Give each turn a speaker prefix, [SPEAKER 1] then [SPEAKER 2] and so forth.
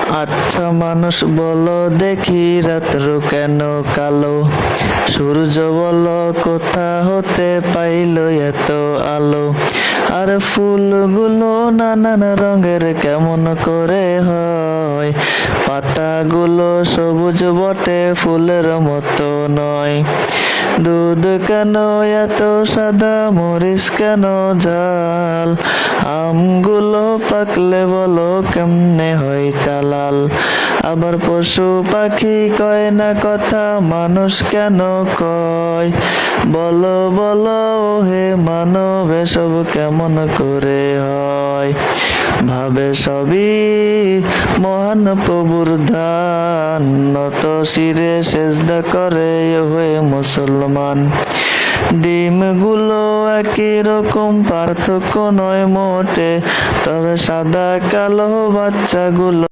[SPEAKER 1] আচ্ছা মানুষ বলো দেখি রাত্র কেন কালো, সূর্য বলো কোথা হতে পাইলো এত আলো, আর ফুলগুলো নানান রঙের কেমন করে হয়, পাতাগুলো সবুজ বটে ফুলের মতো নয়, দুধ কেন এত সাদা, মরিচ কেন ঝাল, আমগুলো পাকলে বলো কেমনে হয় তালাল, আবার পশু পাখি কয় না কথা, মানুষ কেন কয়, বলো বলো হে মানব এসব কেমন করে হয়, ভাবে সবই মহান প্রভুর দান, নত শিরে সেজদা করে হয়ে মুসলমান, ডিমগুলো একই রকম পার্থক্য নয় মোটে, তবে সাদা কালো বাচ্চাগুলো